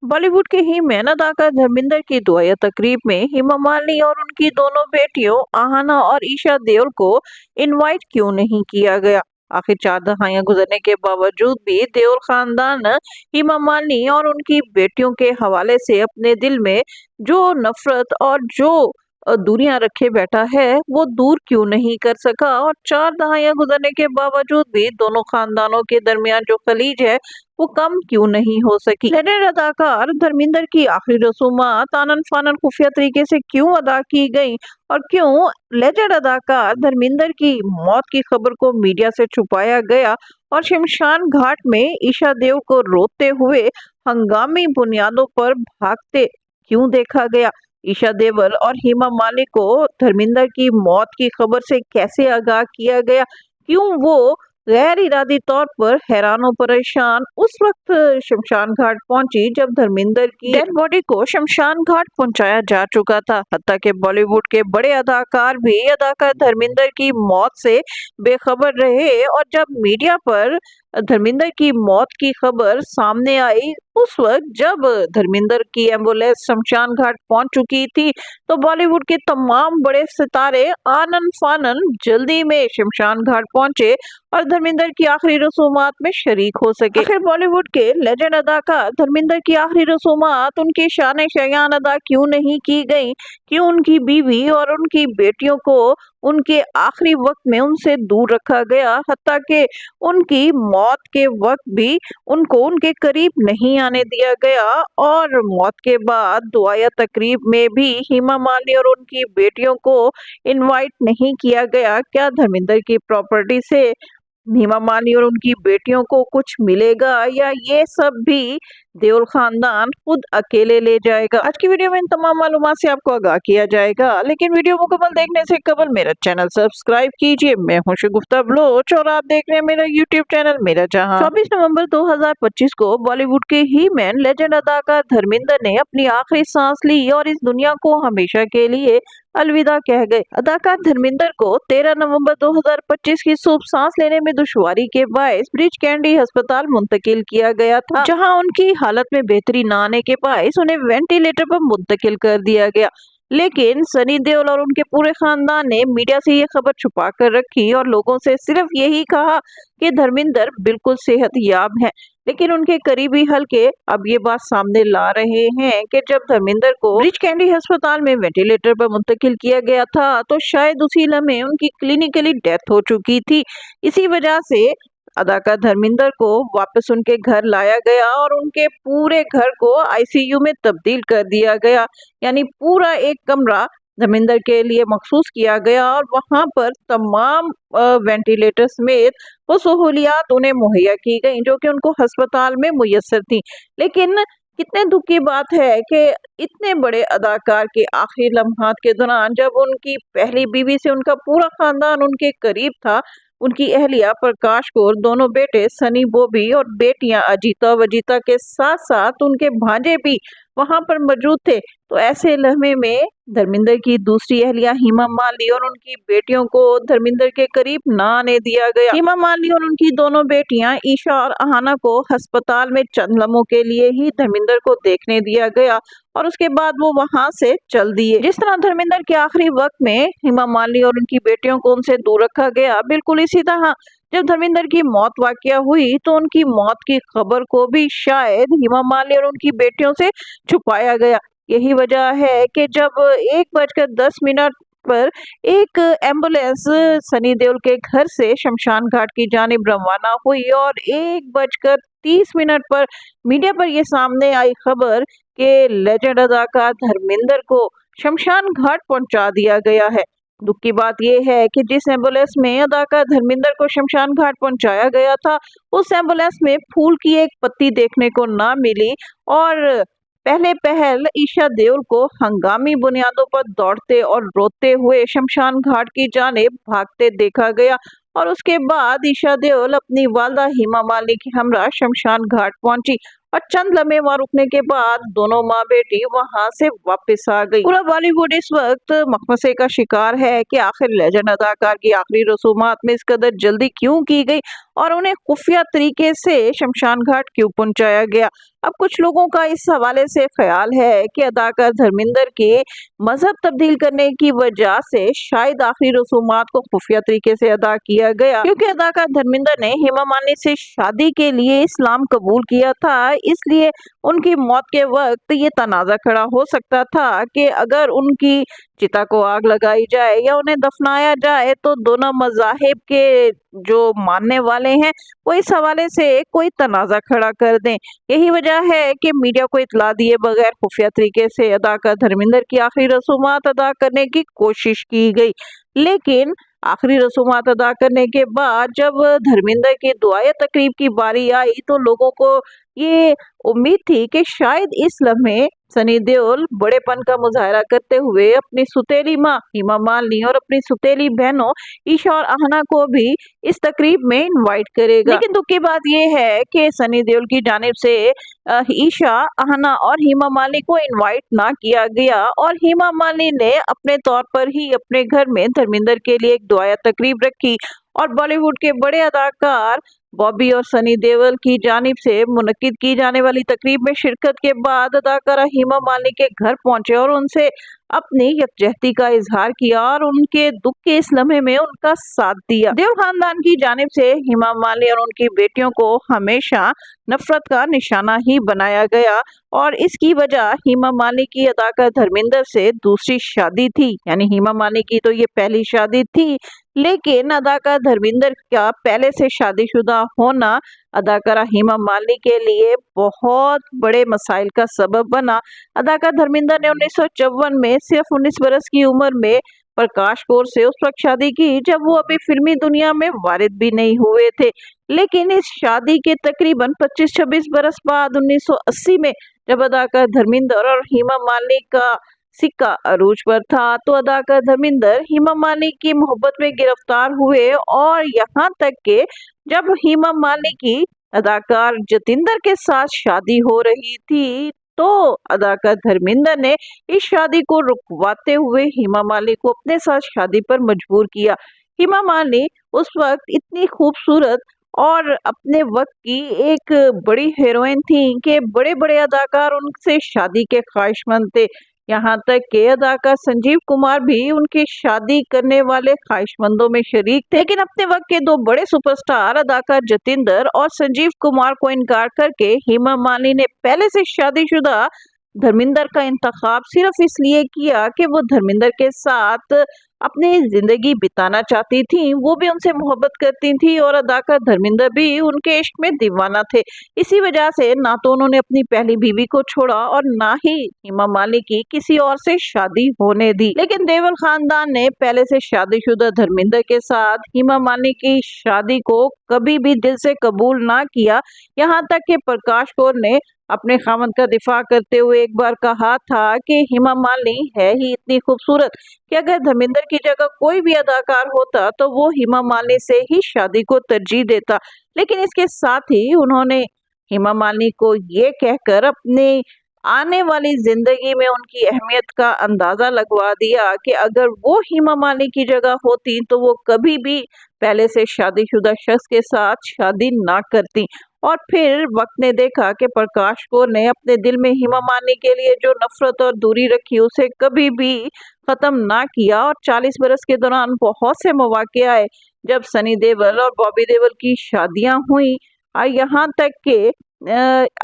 बॉलीवुड के ही मेन अदाकार धर्मेंद्र की दुआया तकरीब में हेमा मालिनी और उनकी दोनों बेटियों आहना और ईशा देओल को इनवाइट क्यों नहीं किया गया। आखिर 4 दहाइयां गुजरने के बावजूद भी देओल खानदान हेमा मालिनी और उनकी बेटियों के हवाले से अपने दिल में जो नफरत और जो दूरियां रखे बैठा है वो दूर क्यों नहीं कर सका। और 4 दहाइयां गुजरने के बावजूद भी दोनों खानदानों के दरमियान जो खलीज है वो कम क्यों नहीं हो सकी। लेजेंड अदाकार धर्मेंद्र की आखिरी रसूमात आनन फानन खुफिया तरीके से क्यों अदा की गई और क्यों लेजेंड अदाकार धर्मेंद्र की मौत की खबर को मीडिया से छुपाया गया और शमशान घाट में ईशा देव को रोते हुए हंगामी बुनियादों पर भागते क्यों देखा गया। ईशा देवल और हेमा मालिनी को धर्मेंद्र की मौत की खबर से कैसे आगाह किया गया, क्यों वो गैर इरादी तौर पर हैरान और परेशान उस वक्त शमशान घाट पहुंची जब धर्मेंद्र की डेड बॉडी को शमशान घाट पहुंचाया जा चुका था। हत्ता के बॉलीवुड के बड़े अदाकार भी अदाकार धर्मेंद्र की मौत से बेखबर रहे और जब मीडिया पर धर्मेंद्र की मौत की खबर सामने आई उस वक्त जब धर्मेंद्र की एम्बुलेंस शमशान घाट पहुंच चुकी थी तो बॉलीवुड के तमाम बड़े सितारे आनन फानन जल्दी में शमशान घाट पहुंचे और धर्मेंद्र की आखिरी रसूमात में शरीक हो सके। आखिर बॉलीवुड के लेजेंड अदाकार धर्मेंद्र की आखिरी रसूमात उनकी शान शयान अदा क्यों नहीं की गई, क्यों उनकी बीवी और उनकी बेटियों को उनके आखिरी वक्त में उनसे दूर रखा गया, हत्ता के उनकी मौत के वक्त भी उनको उनके करीब नहीं आने दिया गया और मौत के बाद दुआया तकरीब में भी हेमा मालिनी और उनकी बेटियों को इनवाइट नहीं किया गया। क्या धर्मेंद्र की प्रॉपर्टी से हेमा मालिनी और उनकी बेटियों को कुछ मिलेगा या ये सब भी देओल खानदान खुद अकेले ले जाएगा। आज की वीडियो में इन तमाम मालूमात से आपको आगाह किया जाएगा, लेकिन वीडियो मुकम्मल देखने से कबल मेरा चैनल सब्सक्राइब कीजिए। मैं हूं शगुफ्ता बलोच और आप देख रहे हैं मेरा यूट्यूब चैनल मेरा जहां। 24 नवंबर 2025 को बॉलीवुड के ही मैन लेजेंड अदाकार धर्मेंद्र ने अपनी आखिरी सांस ली और इस दुनिया को हमेशा के लिए अलविदा कह गए। अदाकार धर्मेंद्र को 13 नवंबर 2025 की सुबह सांस लेने में दुश्वारी के बायस ब्रिज कैंडी अस्पताल मुंतकिल किया गया था, जहां उनकी हालत में बेहतरी न आने के बायस उन्हें वेंटिलेटर पर मुंतकिल कर दिया गया। लेकिन सनी देओल और उनके पूरे खानदान ने मीडिया से ये खबर छुपा कर रखी और लोगों से सिर्फ यही कहा कि धर्मेंद्र बिल्कुल सेहतयाब हैं। लेकिन उनके करीबी हल्के अब ये बात सामने ला रहे हैं कि जब धर्मेंद्र को ब्रिज कैंडी अस्पताल में वेंटिलेटर पर मुंतकिल किया गया था तो शायद उसी लम्हे उनकी क्लिनिकली डेथ हो चुकी थी। इसी वजह से अदाकार धर्मेंद्र को वापस उनके घर लाया गया और उनके पूरे घर को आईसीयू में तब्दील कर दिया गया, यानी पूरा एक कमरा धर्मेंद्र के लिए मखसूस किया गया और वहां पर तमाम वेंटिलेटर समेत वो सहूलियात उन्हें मुहैया की गई जो कि उनको अस्पताल में मुयस्सर थी। लेकिन कितने दुख की बात है कि इतने बड़े अदाकार के आखिरी लम्हात के दौरान जब उनकी पहली बीवी से उनका पूरा खानदान उनके करीब था, उनकी अहलिया प्रकाश कौर, दोनों बेटे सनी बॉबी और बेटियां अजीता वजीता के साथ साथ उनके भांजे भी वहां पर मौजूद थे, तो ऐसे लम्हे में धर्मेंद्र की दूसरी अहलिया हेमा मालिनी और उनकी बेटियों को धर्मेंद्र के करीब न आने दिया गया। हेमा मालिनी और उनकी दोनों बेटियां ईशा और आहना को अस्पताल में चंद लम्हों के लिए ही धर्मेंद्र को देखने दिया गया और उसके बाद वो वहां से चल दिए। जिस तरह धर्मेंद्र के आखिरी वक्त में हेमा मालिनी और उनकी बेटियों को उनसे दूर रखा गया, बिल्कुल इसी तरह जब धर्मेंद्र की मौत वाकया हुई तो उनकी मौत की खबर को भी शायद हेमा मालिनी और उनकी बेटियों से छुपाया गया। यही वजह है कि जब 1:10 पर एक एम्बुलेंस सनी देओल के घर से शमशान घाट की जानिब रवाना हुई और 1:30 पर मीडिया पर यह सामने आई खबर कि लेजेंड अदाकार धर्मेंद्र को शमशान घाट पहुंचा दिया गया है। दुख की बात यह है कि जिस एम्बुलेंस में अदाकार धर्मेंद्र को शमशान घाट पहुंचाया गया था उस एम्बुलेंस में फूल की एक पत्ती देखने को ना मिली और पहले पहल ईशा देओल को हंगामी बुनियादों पर दौड़ते और रोते हुए शमशान घाट की जानिब भागते देखा गया और उसके बाद ईशा देओल अपनी वालदा हेमा मालिनी के हमरा शमशान घाट पहुंची और चंद लम्हे वहां रुकने के बाद दोनों माँ बेटी वहां से वापस आ गई। पूरा बॉलीवुड इस वक्त मखमसे का शिकार है कि आखिर लेजेंड अदाकार की आखिरी रसूमात में इस कदर जल्दी क्यों की गई और उन्हें खुफिया तरीके से शमशान घाट क्यों पहुंचाया गया। अब कुछ लोगों का इस हवाले से ख्याल है कि अदाकार धर्मेंद्र के मजहब तब्दील करने की वजह से शायद आखिरी रसूमात को खुफिया तरीके से अदा किया गया, क्योंकि अदाकार धर्मेंद्र ने हेमा मालिनी से शादी के लिए इस्लाम कबूल किया था। इसलिए उनकी मौत के वक्त ये तनाजा खड़ा हो सकता था कि अगर उनकी चिता को आग लगाई जाए या उन्हें दफनाया जाए तो दोनों मजाहिब के जो मानने वाले हैं वो इस हवाले से कोई तनाजा खड़ा कर दें। यही वजह है कि मीडिया को इतला दिए बगैर खुफिया तरीके से अदाकार धर्मेंद्र की आखिरी रसूमात अदा करने की कोशिश की गई। लेकिन आखिरी रसूमात अदा करने के बाद जब धर्मेंद्र की दुआए तकरीब की बारी आई तो लोगों को ये उम्मीद थी कि शायद इस लम्हे सनी देओल बड़ेपन का मुजाहरा करते हुए अपनी सुतेली माँ हेमा मालिनी और अपनी सुतेली बहनों ईशा और आहना को भी इस तकरीब में इनवाइट करेगा। लेकिन दुख की बात यह है कि सनी देओल की जानिब से ईशा, आहना और हेमा मालिनी को इनवाइट ना किया गया और हेमा मालिनी ने अपने तौर पर ही अपने घर में धर्मेंद्र के लिए एक दुआया तकरीब रखी और बॉलीवुड के बड़े अदाकार बॉबी और सनी देओल की जानिब से मुनक्किद की जाने वाली तकरीब में शिरकत के बाद अदाकारा हेमा मालिनी के घर पहुंचे और उनसे अपनी यकजहती का इजहार किया और उनके दुख के इस लम्हे में उनका साथ दिया। देओल खानदान की जानिब से हेमा मालिनी और उनकी बेटियों को हमेशा नफरत का निशाना ही बनाया गया और इसकी वजह हेमा मालिनी की अदाकार धर्मेंद्र से दूसरी शादी थी। यानी हेमा मालिनी की तो ये पहली शादी थी, लेकिन अदाकार धर्मेंद्र का पहले से शादीशुदा होना अदाकारा हेमा मालिनी के लिए बहुत बड़े मसाइल का सबब बना। अदाकार धर्मेंद्र ने 1954 में सिर्फ 19 बरस की उम्र में प्रकाश कौर से उस वक्त शादी की जब वो अभी फिल्मी दुनिया में वारिद भी नहीं हुए थे। लेकिन इस शादी के तकरीबन 25-26 बरस बाद 1980 में जब अदाकार धर्मेंद्र और हेमा मालिनी का सिक्का अरूज पर था तो अदाकार धर्मेंद्र हेमा मालिनी की मोहब्बत में गिरफ्तार हुए और यहाँ तक के जब हेमा मालिनी की अदाकार जतिंदर के साथ शादी हो रही थी तो अदाकार धर्मेंद्र ने इस शादी को रुकवाते हुए हेमा मालिनी को अपने साथ शादी पर मजबूर किया। हेमा मालिनी उस वक्त इतनी खूबसूरत और अपने वक्त की एक बड़ी हीरोइन थी कि बड़े बड़े अदाकार उनसे शादी के ख्वाहिशमंद थे। यहाँ तक के अदाकार संजीव कुमार भी उनकी शादी करने वाले ख्वाहिशमंदों में शरीक थे। लेकिन अपने वक्त के दो बड़े सुपरस्टार अदाकार जतिंदर और संजीव कुमार को इनकार करके हेमा मालिनी ने पहले से शादीशुदा धर्मेंद्र का इंतखाब सिर्फ इसलिए किया कि वो धर्मेंद्र के साथ अपनी जिंदगी बिताना चाहती थी। वो भी उनसे मोहब्बत करती थी और अदाकार धर्मेंद्र भी उनके इश्क में दीवाना थे। इसी वजह से ना तो उन्होंने अपनी पहली बीवी को छोड़ा और ना ही हेमा मालिनी की किसी और से शादी होने दी। लेकिन देओल खानदान ने पहले से शादीशुदा धर्मेंद्र के साथ हेमा मालिनी की शादी को कभी भी दिल से कबूल ना किया। यहाँ तक कि प्रकाश कौर ने अपने खामन का दिफा करते हुए एक बार कहा था कि हेमा मालिनी है ही इतनी खूबसूरत कि अगर धर्मेंद्र की जगह कोई भी अदाकार होता तो वो हेमा मालिनी से ही शादी को तरजीह देता। लेकिन इसके साथ ही उन्होंने हेमा मालिनी को ये कहकर अपने आने वाली जिंदगी में उनकी अहमियत का अंदाजा लगवा दिया कि अगर वो हेमा मालिनी की जगह होती तो वो कभी भी पहले से शादीशुदा शख्स के साथ शादी ना करती। और फिर वक्त ने देखा कि प्रकाश कौर ने अपने दिल में हेमा मालिनी के लिए जो नफरत और दूरी रखी उसे कभी भी खत्म ना किया और 40 बरस के दौरान बहुत से मौके आए जब सनी देओल और बॉबी देओल की शादियां हुई। यहाँ तक के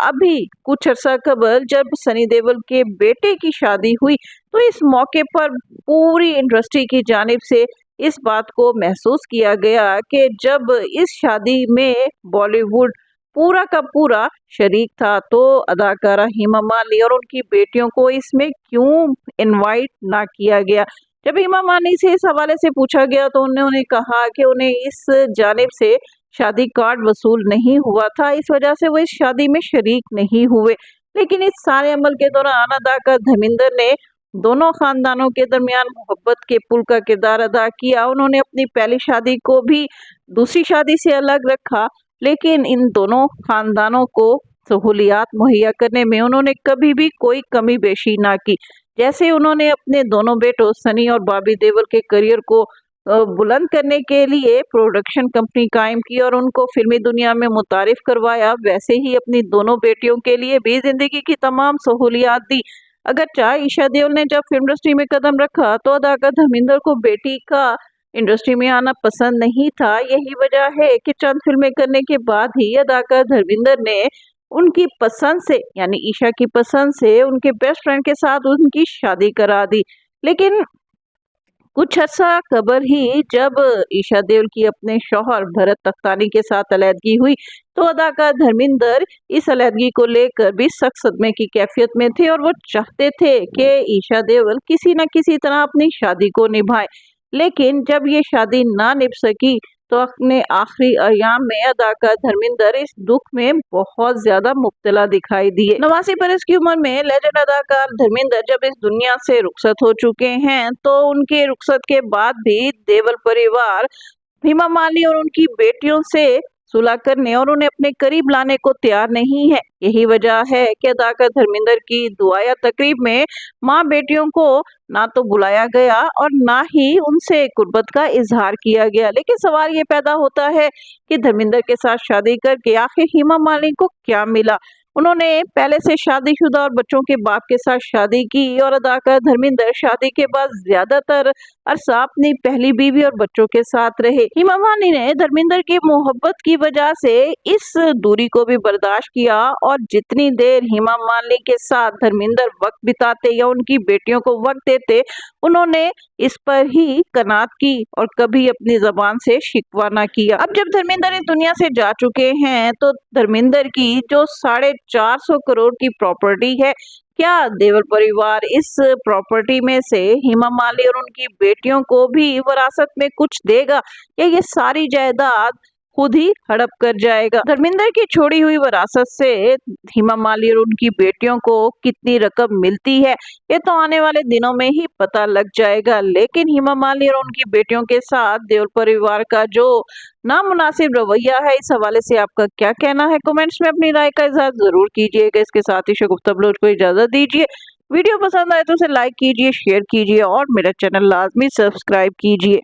अभी कुछ अर्सा कबल जब सनी देओल के बेटे की शादी हुई तो इस मौके पर पूरी इंडस्ट्री की जानिब से इस बात को महसूस किया गया कि जब इस शादी में बॉलीवुड पूरा का पूरा शरीक था तो अदाकारा हेमा मालिनी और उनकी बेटियों को इसमें क्यों इनवाइट ना किया गया। जब हेमा मालिनी से इस हवाले से पूछा गया तो उन्होंने कहा कि उन्हें इस जानिब से शादी कार्ड वसूल नहीं हुआ था, इस वजह से वो इस शादी में शरीक नहीं हुए। लेकिन इस सारे अमल के दौरान अदाकार धर्मेंद्र ने दोनों खानदानों के दरमियान मोहब्बत के पुल का किरदार अदा किया। उन्होंने अपनी पहली शादी को भी दूसरी शादी से अलग रखा, लेकिन इन दोनों खानदानों को सहूलियात मुहैया करने में उन्होंने कभी भी कोई कमी बेशी ना की। जैसे उन्होंने अपने दोनों बेटों सनी और बॉबी देओल के करियर को बुलंद करने के लिए प्रोडक्शन कंपनी कायम की और उनको फिल्मी दुनिया में मुतारिफ करवाया, वैसे ही अपनी दोनों बेटियों के लिए भी जिंदगी की तमाम सहूलियात दी। अगरचे ईशा देओल ने जब फिल्म इंडस्ट्री में कदम रखा तो अदाकार धर्मेंद्र को बेटी का इंडस्ट्री में आना पसंद नहीं था। यही वजह है कि चंद फिल्में करने के बाद ही अदाकार धर्मेंद्र ने उनकी पसंद से यानी ईशा की पसंद से उनके बेस्ट फ्रेंड के साथ उनकी शादी करा दी। लेकिन कुछ अर्सा कबल ही जब ईशा देओल की अपने शौहर भरत तख्तानी के साथ अलैदगी हुई तो अदाकार धर्मेंद्र इस अलैदगी को लेकर भी सख्त सदमे की कैफियत में थे और वो चाहते थे कि ईशा देओल किसी न किसी तरह अपनी शादी को निभाए। लेकिन जब ये शादी ना निभ सकी तो अपने आखिरी अयाम में अदाकार धर्मेंद्र इस दुख में बहुत ज्यादा मुब्तला दिखाई दिए। 89 बरस की उम्र में लेजेंड अदाकार धर्मेंद्र जब इस दुनिया से रुखसत हो चुके हैं तो उनके रुखसत के बाद भी देओल परिवार हेमा मालिनी और उनकी बेटियों से सुलह करने और उन्हें अपने करीब लाने को तैयार नहीं है। यही वजह है कि अदाकार धर्मेंद्र की दुआया तकरीब में मां बेटियों को ना तो बुलाया गया और ना ही उनसे कुर्बत का इजहार किया गया। लेकिन सवाल ये पैदा होता है कि धर्मेंद्र के साथ शादी करके आखिर हेमा मालिनी को क्या मिला। उन्होंने पहले से शादीशुदा और बच्चों के बाप के साथ शादी की और अदाकार धर्मेंद्र शादी के बाद ज्यादातर अरसा अपनी पहली बीवी और बच्चों के साथ रहे। हेमा मालिनी ने धर्मेंद्र की मोहब्बत की वजह से इस दूरी को भी बर्दाश्त किया और जितनी देर हेमा मालिनी के साथ धर्मेंद्र वक्त बिताते या उनकी बेटियों को वक्त देते उन्होंने इस पर ही कनात की और कभी अपनी जबान से शिकवा ना किया। अब जब धर्मेंद्र इस दुनिया से जा चुके हैं तो धर्मेंद्र की जो 450 करोड़ की प्रॉपर्टी है, क्या देओल परिवार इस प्रॉपर्टी में से हेमा मालिनी और उनकी बेटियों को भी विरासत में कुछ देगा या ये सारी जायदाद खुद ही हड़प कर जाएगा। धर्मेंद्र की छोड़ी हुई विरासत से हेमा मालिनी और उनकी बेटियों को कितनी रकम मिलती है ये तो आने वाले दिनों में ही पता लग जाएगा। लेकिन हेमा मालिनी और उनकी बेटियों के साथ देओल परिवार का जो नामुनासिब रवैया है, इस हवाले से आपका क्या कहना है? कमेंट्स में अपनी राय का इजहार जरूर कीजिएगा। इसके साथ ही शगुफ्ता बलोच को इजाजत दीजिए। वीडियो पसंद आए तो उसे लाइक कीजिए, शेयर कीजिए और मेरा चैनल लाजमी सब्सक्राइब कीजिए।